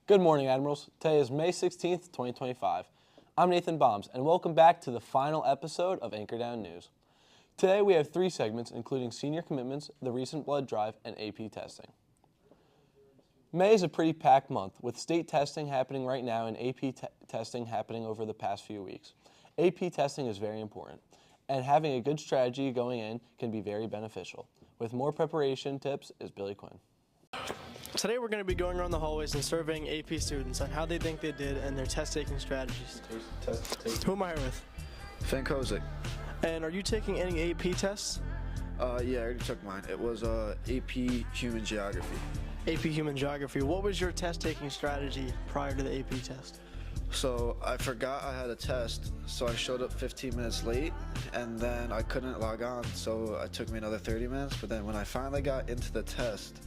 Good morning, Admirals. Today is May 16th, 2025. I'm Nathan Bombs, and welcome back to the final episode of Anchor Down News. Today we have 3 segments, including senior commitments, the recent blood drive, and AP testing. May is a pretty packed month, with state testing happening right now and AP testing happening over the past few weeks. AP testing is very important, and having a good strategy going in can be very beneficial. With more preparation tips is Billy Quinn. Today we're going to be going around the hallways and surveying AP students on how they think they did and their test-taking strategies. Who am I here with? Finn Kozik. And are you taking any AP tests? Yeah, I already took mine. It was AP Human Geography. AP Human Geography. What was your test-taking strategy prior to the AP test? So I forgot I had a test, so I showed up 15 minutes late, and then I couldn't log on, so it took me another 30 minutes. But then when I finally got into the test,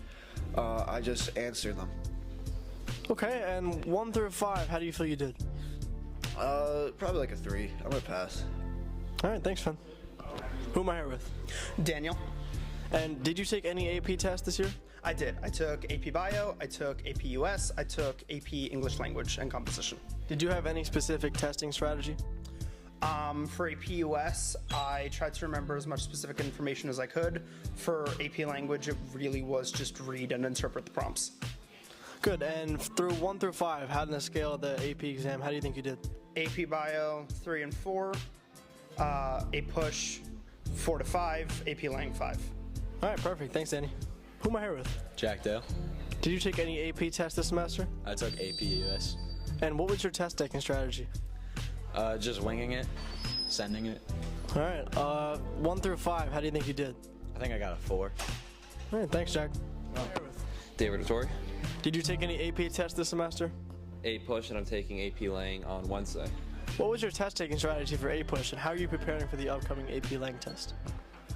I just answered them. Okay, and 1 through 5, how do you feel you did? Probably like a 3. I'm gonna pass. All right, thanks, Finn. Who am I here with? Daniel. And did you take any AP tests this year? I did. I took AP Bio, I took AP US, I took AP English Language and Composition. Did you have any specific testing strategy? For AP US, I tried to remember as much specific information as I could. For AP Language, it really was just read and interpret the prompts. Good, and through 1 through 5, how on the scale of the AP exam, how do you think you did? AP Bio, 3 and 4. A Push, 4 to 5. AP Lang, 5. All right, perfect. Thanks, Danny. Who am I here with? Jack Dale. Did you take any AP tests this semester? I took AP US. And what was your test-taking strategy? Just winging it, sending it. All right, 1 through 5, how do you think you did? I think I got a 4. All right, thanks, Jack. David Vittori. Did you take any AP tests this semester? A Push, and I'm taking AP Lang on Wednesday. What was your test-taking strategy for A Push, and how are you preparing for the upcoming AP Lang test?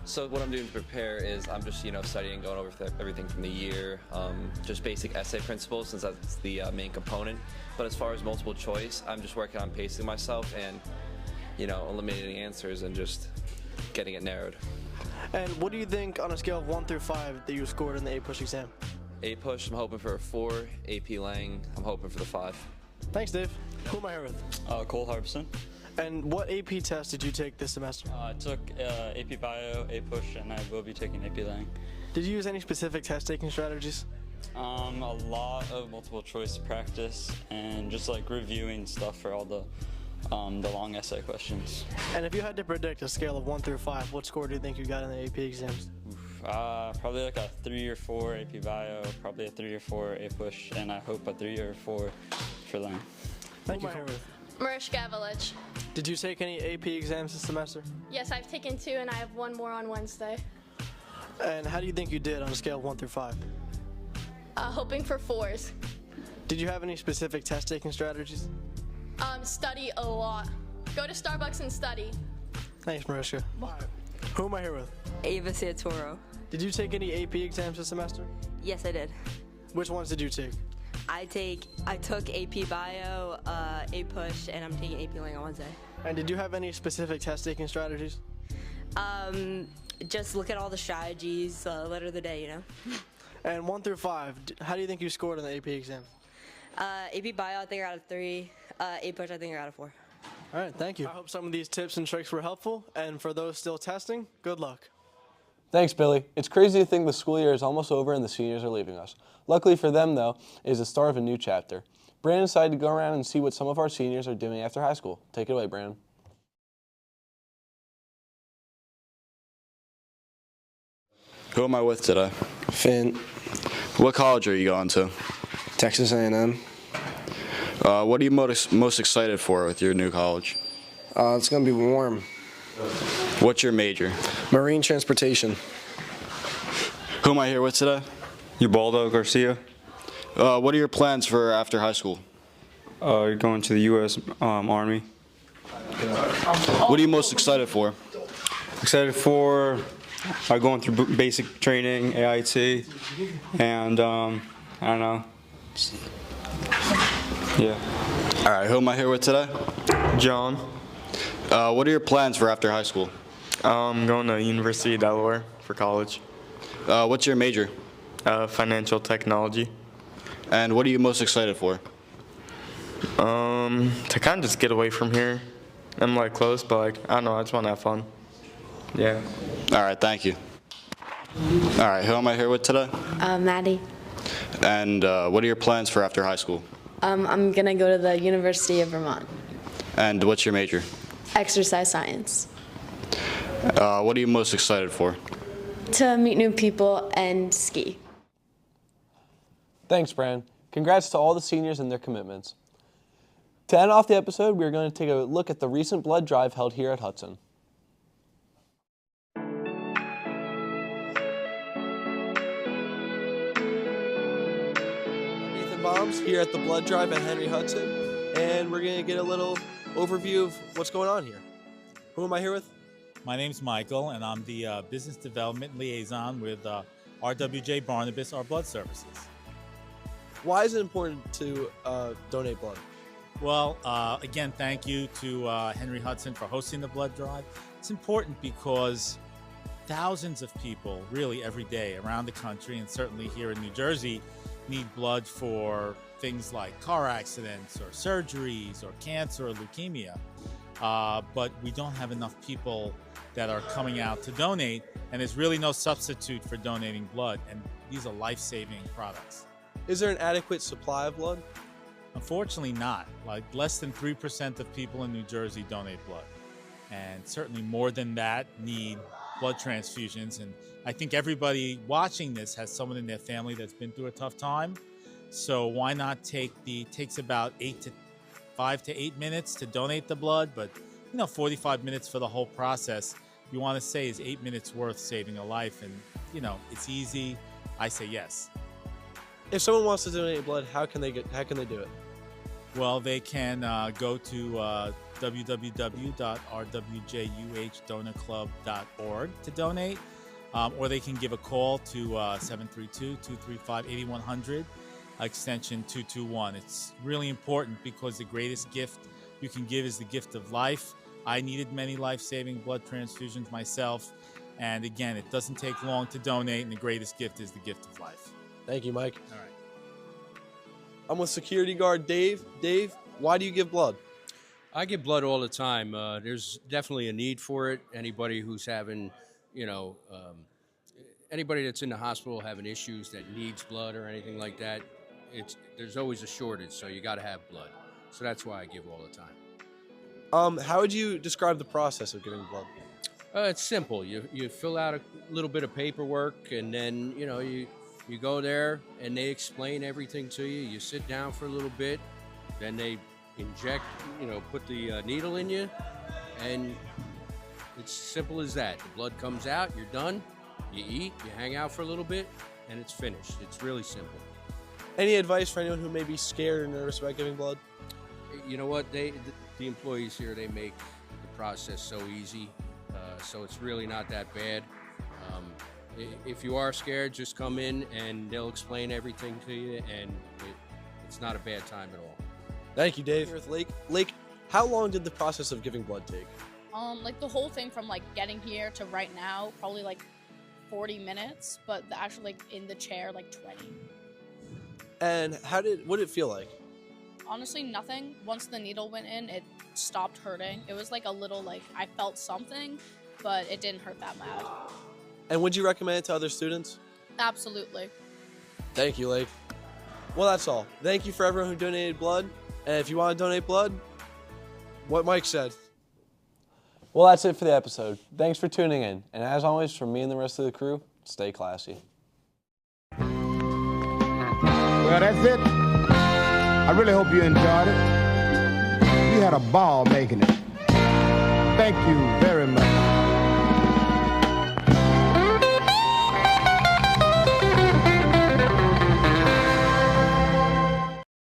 So what I'm doing to prepare is I'm just, studying, going over everything from the year, just basic essay principles since that's the main component. But as far as multiple choice, I'm just working on pacing myself and, eliminating answers and just getting it narrowed. And what do you think on a scale of 1 through 5 that you scored in the A Push exam? A Push, I'm hoping for a 4. AP Lang, I'm hoping for the 5. Thanks, Dave. Who am I here with? Cole Harbison. And what AP test did you take this semester? I took AP Bio, A Push, and I will be taking AP Lang. Did you use any specific test-taking strategies? A lot of multiple choice practice and just like reviewing stuff for all the long essay questions. And if you had to predict a scale of 1 through 5, what score do you think you got in the AP exams? Probably like a 3 or 4 AP Bio, probably a 3 or 4 A Push, and I hope a 3 or 4 for Lang. Thank you. Who am I here with? Mariska Avalich. Did you take any AP exams this semester? Yes, I've taken 2 and I have 1 more on Wednesday. And how do you think you did on a scale of 1 through 5? Hoping for 4s. Did you have any specific test-taking strategies? Study a lot. Go to Starbucks and study. Thanks, Mariska. Who am I here with? Ava Santoro. Did you take any AP exams this semester? Yes, I did. Which ones did you take? I took AP Bio, A Push, and I'm taking AP Lang on Wednesday. And did you have any specific test-taking strategies? Just look at all the strategies, letter of the day, And 1 through 5, how do you think you scored in the AP exam? AP Bio, I think I got a 3. A Push, I think I got a 4. All right, thank you. I hope some of these tips and tricks were helpful, and for those still testing, good luck. Thanks, Billy. It's crazy to think the school year is almost over and the seniors are leaving us. Luckily for them, though, it is the start of a new chapter. Brandon decided to go around and see what some of our seniors are doing after high school. Take it away, Brandon. Who am I with today? Finn. What college are you going to? Texas A&M. What are you most excited for with your new college? It's going to be warm. What's your major? Marine transportation. Who am I here with today? Ubaldo Garcia. What are your plans for after high school? Going to the U.S. Army. What are you most excited for? Excited for going through basic training, AIT, and I don't know. Yeah. All right, who am I here with today? John. What are your plans for after high school? I'm going to University of Delaware for college. What's your major? Financial technology. And what are you most excited for? To kind of just get away from here. I'm like close, but like, I don't know, I just want to have fun. Yeah. All right, thank you. All right, who am I here with today? Maddie. And what are your plans for after high school? I'm gonna go to the University of Vermont. And what's your major? Exercise science. What are you most excited for? To meet new people and ski. Thanks, Bran. Congrats to all the seniors and their commitments. To end off the episode, we're going to take a look at the recent blood drive held here at Hudson. Nathan Bombs here at the blood drive at Henry Hudson, and we're going to get a little overview of what's going on here. Who am I here with? My name's Michael, and I'm the Business Development Liaison with RWJ Barnabas, our blood services. Why is it important to donate blood? Well, again, thank you to Henry Hudson for hosting the blood drive. It's important because thousands of people, really every day around the country, and certainly here in New Jersey, need blood for things like car accidents or surgeries or cancer or leukemia. But we don't have enough people that are coming out to donate, and there's really no substitute for donating blood, and these are life-saving products. Is there an adequate supply of blood? Unfortunately not. Like less than 3% of people in New Jersey donate blood. And certainly more than that need blood transfusions. And I think everybody watching this has someone in their family that's been through a tough time. So why not takes about 5 to 8 minutes to donate the blood, but 45 minutes for the whole process. You want to say is 8 minutes worth saving a life, and it's easy. I say yes. If someone wants to donate blood, how can they do it? Well, they can go to www.rwjuhdonorclub.org to donate, or they can give a call to 732-235-8100, extension 221. It's really important because the greatest gift you can give is the gift of life. I needed many life-saving blood transfusions myself, and again, it doesn't take long to donate, and the greatest gift is the gift of life. Thank you, Mike. All right. I'm with security guard Dave. Dave, why do you give blood? I give blood all the time. There's definitely a need for it. Anybody who's having, anybody that's in the hospital having issues that needs blood or anything like that, there's always a shortage, so you got to have blood. So that's why I give all the time. How would you describe the process of giving blood? It's simple. You fill out a little bit of paperwork, and then you go there and they explain everything to you. You sit down for a little bit, then they inject, put the needle in you, and it's simple as that. The blood comes out, you're done, you eat, you hang out for a little bit, and it's finished. It's really simple. Any advice for anyone who may be scared or nervous about giving blood? You know what? The employees here, they make the process so easy, so it's really not that bad. If you are scared, just come in and they'll explain everything to you, and it's not a bad time at all. Thank you, Dave. Here with Lake. Lake, how long did the process of giving blood take? Like the whole thing from like getting here to right now, probably like 40 minutes, but the actual like in the chair, like 20. And what did it feel like? Honestly, nothing. Once the needle went in, it stopped hurting. It was like a little I felt something, but it didn't hurt that bad. And would you recommend it to other students? Absolutely. Thank you, Lake. Well, that's all. Thank you for everyone who donated blood. And if you want to donate blood, what Mike said. Well, that's it for the episode. Thanks for tuning in. And as always, from me and the rest of the crew, stay classy. Well, that's it. I really hope you enjoyed it. We had a ball making it. Thank you very much.